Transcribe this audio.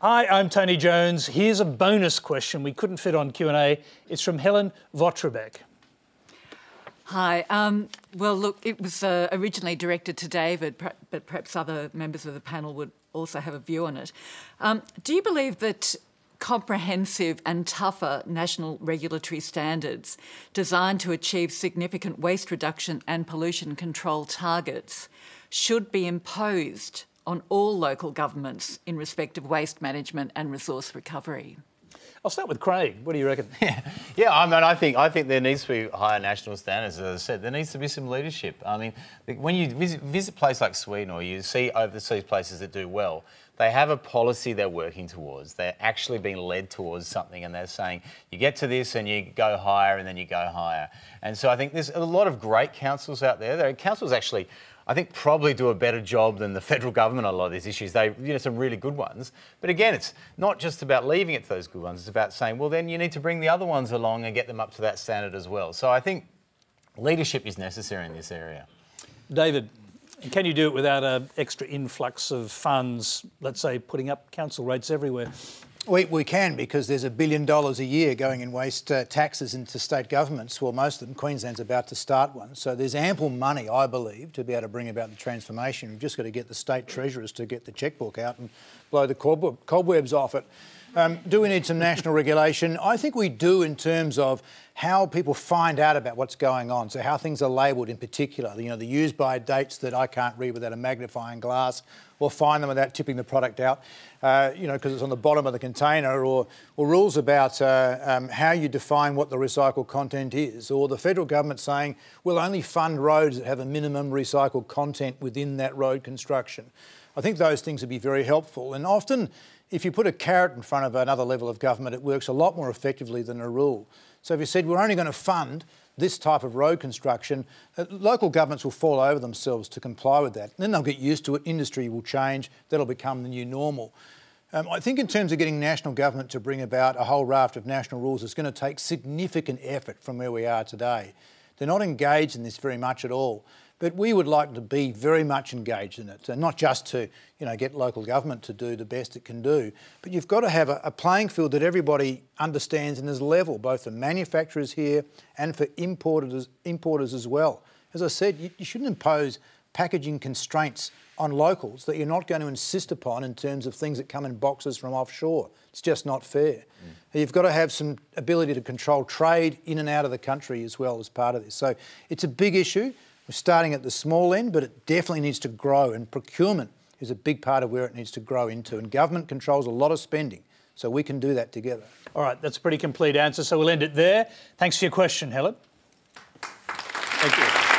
Hi, I'm Tony Jones. Here's a bonus question we couldn't fit on Q&A. It's from Helen Votrebeck. Hi. Well, look, it was originally directed to David, but perhaps other members of the panel would also have a view on it. Do you believe that comprehensive and tougher national regulatory standards designed to achieve significant waste reduction and pollution control targets should be imposed on all local governments in respect of waste management and resource recovery? I'll start with Craig. What do you reckon? Yeah. I think there needs to be higher national standards. As I said, there needs to be some leadership. I mean, when you visit a place like Sweden, or you see overseas places that do well, they have a policy they're working towards. They're actually being led towards something, and they're saying, you get to this and you go higher and then you go higher. And so I think there's a lot of great councils out there. There are councils actually, I think, probably do a better job than the federal government on a lot of these issues. They, some really good ones. But again, it's not just about leaving it to those good ones. It's about saying, well, then you need to bring the other ones along and get them up to that standard as well. So I think leadership is necessary in this area. David, can you do it without an extra influx of funds, let's say, putting up council rates everywhere? We can, because there's $1 billion a year going in waste taxes into state governments. Well, most of them, Queensland's about to start one. So there's ample money, I believe, to be able to bring about the transformation. We've just got to get the state treasurers to get the chequebook out and blow the cobwebs off it. Do we need some national regulation? I think we do, in terms of how people find out about what's going on. So how things are labelled in particular. The use by dates that I can't read without a magnifying glass, or find them without tipping the product out, because it's on the bottom of the container, or rules about how you define what the recycled content is, or the federal government saying we'll only fund roads that have a minimum recycled content within that road construction. I think those things would be very helpful. And often, if you put a carrot in front of another level of government, it works a lot more effectively than a rule. So if you said we're only going to fund this type of road construction, local governments will fall over themselves to comply with that. And then they'll get used to it, industry will change, that'll become the new normal. I think in terms of getting national government to bring about a whole raft of national rules, it's going to take significant effort from where we are today. They're not engaged in this very much at all. But we would like to be very much engaged in it, and not just to get local government to do the best it can do, but you've got to have a playing field that everybody understands and is level, both for manufacturers here and for importers as well. As I said, you shouldn't impose packaging constraints on locals that you're not going to insist upon in terms of things that come in boxes from offshore. It's just not fair. You've got to have some ability to control trade in and out of the country as well as part of this. So it's a big issue. We're starting at the small end, but it definitely needs to grow, and procurement is a big part of where it needs to grow into, and government controls a lot of spending, so we can do that together. All right, that's a pretty complete answer, so we'll end it there. Thanks for your question, Helen. Thank you.